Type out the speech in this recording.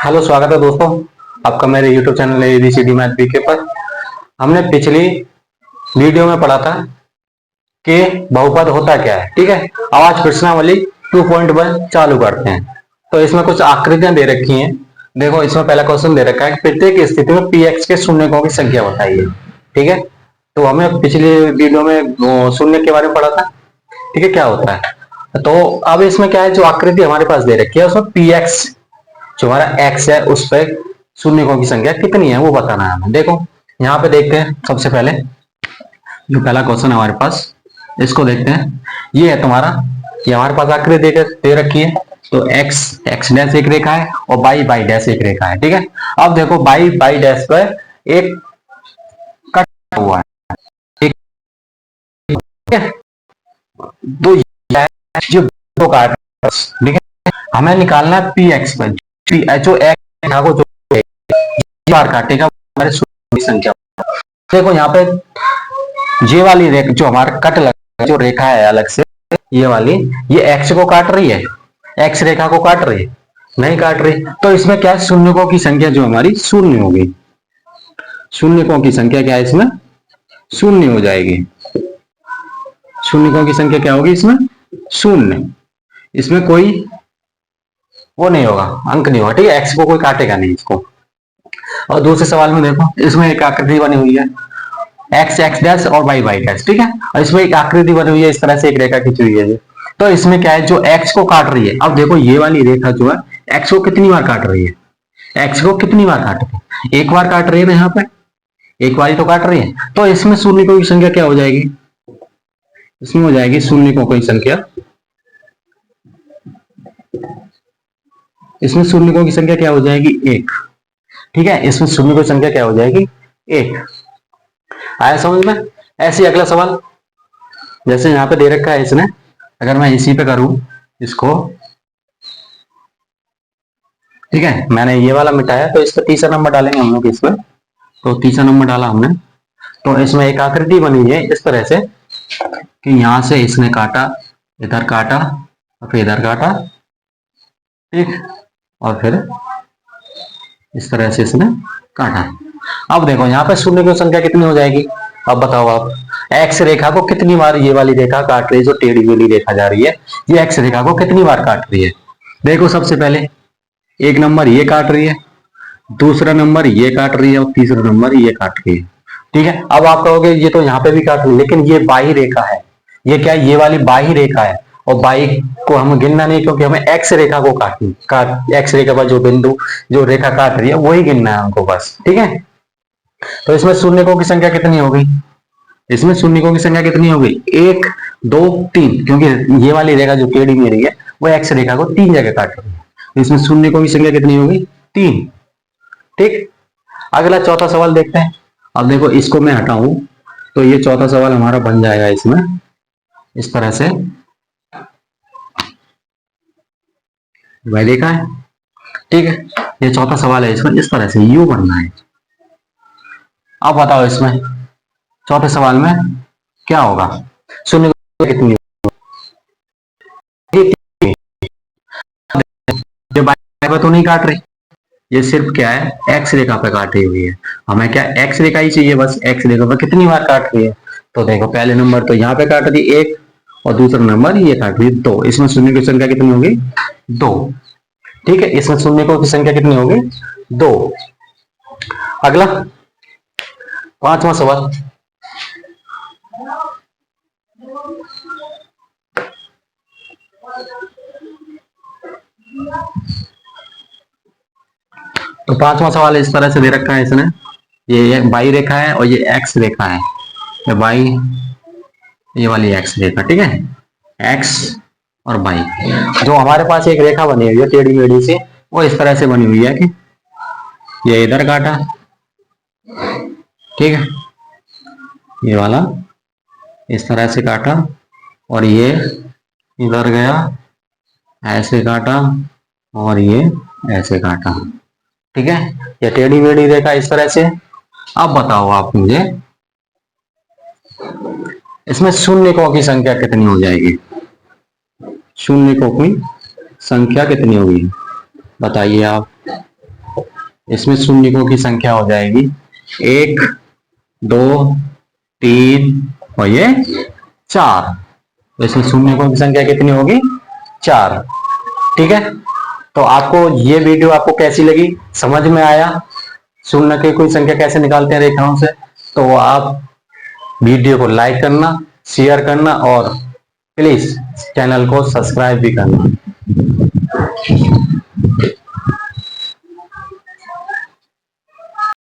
Hello, स्वागत है दोस्तों आपका मेरे YouTube channel ABCD math BK पर। हमने पिछली वीडियो में पढ़ा था कि बहुपद होता क्या है। ठीक है, अब आज प्रश्नावली 2.1 चालू करते हैं। तो इसमें कुछ आकृतियां दे रखी हैं। देखो, इसमें पहला क्वेश्चन दे रखा है कि प्रत्येक स्थिति में px के शून्यकों की संख्या बताइए। ठीक है, तो हमें पिछली वीडियो में शून्य के बारे में पढ़ा था। ठीक है, क्या होता है। तो अब इसमें क्या है, जो आकृति हमारे पास दे रखी है उसमें px जो हमारा x है उस पर शून्यकों की संख्या कितनी है वो बताना है हमें। देखो, यहाँ पे देखते हैं। सबसे पहले जो पहला क्वेश्चन है हमारे पास, इसको देखते हैं। ये है तुम्हारा, ये हमारे पास आकृति दे रखी है। तो x डैश एक रेखा है और y डैश एक रेखा है। ठीक है, अब देखो y डैश पर एक कट हुआ है। ठीक है, तो जो दो काट, ठीक है, हमें निकालना है px पर। जो x रेखा को जो बार काटेगा हमारे शून्य की संख्या। देखो यहाँ पे ये वाली रेखा जो हमारा कट लगा, जो रेखा है अलग से, ये वाली, ये x को काट रही है, x रेखा को काट रही है, नहीं काट रही। तो इसमें क्या है, शून्यकों की संख्या जो हमारी शून्य होगी। शून्यकों की संख्या क्या है इसमें, शून्य हो जाएगी। शून्यकों की संख्या क्या होगी इसमें, शून्य। इसमें कोई वो नहीं होगा, अंक नहीं होगा। ठीक है, x को कोई काटेगा नहीं इसको। और दूसरे सवाल में देखो, इसमें एक आकृति बनी हुई है, x डैश और y डैश। ठीक है, और इसमें एक आकृति बनी हुई है, इस तरह से एक रेखा खींची हुई है। तो इसमें क्या है, जो x को काट रही है, अब देखो ये वाली रेखा जो है x को कितनी बार काट रही है, x को कितनी बार काट रही है, एक बार काट रही है ना, यहाँ पे एक बार तो काट रही है। तो इसमें शून्यकों की संख्या क्या हो जाएगी, इसमें हो जाएगी शून्यकों की संख्या, इसमें शून्यकों की संख्या क्या हो जाएगी, एक। ठीक है, इसमें शून्य की संख्या क्या हो जाएगी, एक। आया समझ में। ऐसे अगला सवाल, जैसे यहाँ पे दे रखा है इसने, अगर मैं इसी पे करूं इसको, ठीक है, मैंने ये वाला मिटाया तो इस पर तीसरा नंबर डालेंगे हम लोग। इस पर तो तीसरा नंबर डाला हमने। तो इसमें एक आकृति बनी है इस तरह से कि यहां से इसने काटा, इधर काटा और फिर इधर काटा, ठीक, और फिर इस तरह से इसने काटा। अब देखो यहाँ पे शून्य की संख्या कितनी हो जाएगी, अब बताओ आप। एक्स रेखा को कितनी बार ये वाली रेखा काट रही है, जो टेढ़ी मेढ़ी रेखा जा रही है, ये एक्स रेखा को कितनी बार काट रही है। देखो, सबसे पहले एक नंबर ये काट रही है, दूसरा नंबर ये काट रही है और तीसरा नंबर ये काट रही है। ठीक है, अब आप कहोगे ये तो यहाँ पे भी काट रही है, लेकिन ये बाही रेखा है। ये क्या है, ये वाली बाही रेखा है, और बाही को हम गिनना नहीं, क्योंकि हमें एक्स रेखा को एक्स रेखा पर जो बिंदु, जो रेखा काट रही है वही गिनना है हमको बस। ठीक है, तो इसमें शून्यकों की संख्या कितनी हो गई, इसमें शून्यकों की संख्या कितनी हो गई, एक, दो, तीन, क्योंकि ये वाली रेखा जो टेढ़ी मेढ़ी है वो एक्स रेखा को तीन जगह काट रही है। तो इसमें शून्यकों की संख्या कितनी हो गई, तीन। ठीक, अगला चौथा सवाल देखते हैं। अब देखो, इसको मैं हटाऊं तो ये चौथा सवाल हमारा बन जाएगा इसमें इस तरह से, वह देखा है। ठीक है, ये चौथा सवाल है, इसमें इस तरह से यू बनना है। अब बताओ इसमें चौथे सवाल में क्या होगा, शून्य कितनी, ये बाई तो नहीं काट रही, ये सिर्फ क्या है, एक्स रेखा पे काटी हुई है। हमें क्या एक्स रेखा ही चाहिए बस, एक्स रेखा पे कितनी बार काट रही है। तो देखो, पहले नंबर तो यहाँ पे काट दी एक, और दूसरा नंबर ये काट रही दो। इसमें शून्य की संख्या कितनी होगी, दो। ठीक है, इसमें शून्य की संख्या कितनी होगी, दो। अगला पांचवा सवाल, तो पांचवा सवाल इस तरह से दे रखा है इसने, ये बाई रेखा है और ये एक्स रेखा है, ये बाई, ये वाली एक्स रेखा। ठीक है, एक्स और बाई, जो हमारे पास एक रेखा बनी हुई है टेढ़ी मेढ़ी से, वो इस तरह से बनी हुई है कि ये इधर काटा, ठीक है, ये वाला इस तरह से काटा, और ये इधर गया, ऐसे काटा, और ये ऐसे काटा। ठीक है, ये टेढ़ी मेढ़ी रेखा इस तरह से। अब बताओ आप मुझे, इसमें शून्यकों की संख्या कितनी हो जाएगी, शून्यकों की संख्या कितनी होगी बताइए आप। इसमें शून्यों की संख्या हो जाएगी 1, 2, 3 और ये 4। तो इसमें शून्यों की संख्या कितनी होगी? 4। ठीक है, तो आपको ये वीडियो आपको कैसी लगी, समझ में आया शून्य की कोई संख्या कैसे निकालते हैं रेखाओं से? तो आप वीडियो को लाइक करना, शेयर करना और प्लीज चैनल को सब्सक्राइब भी करना।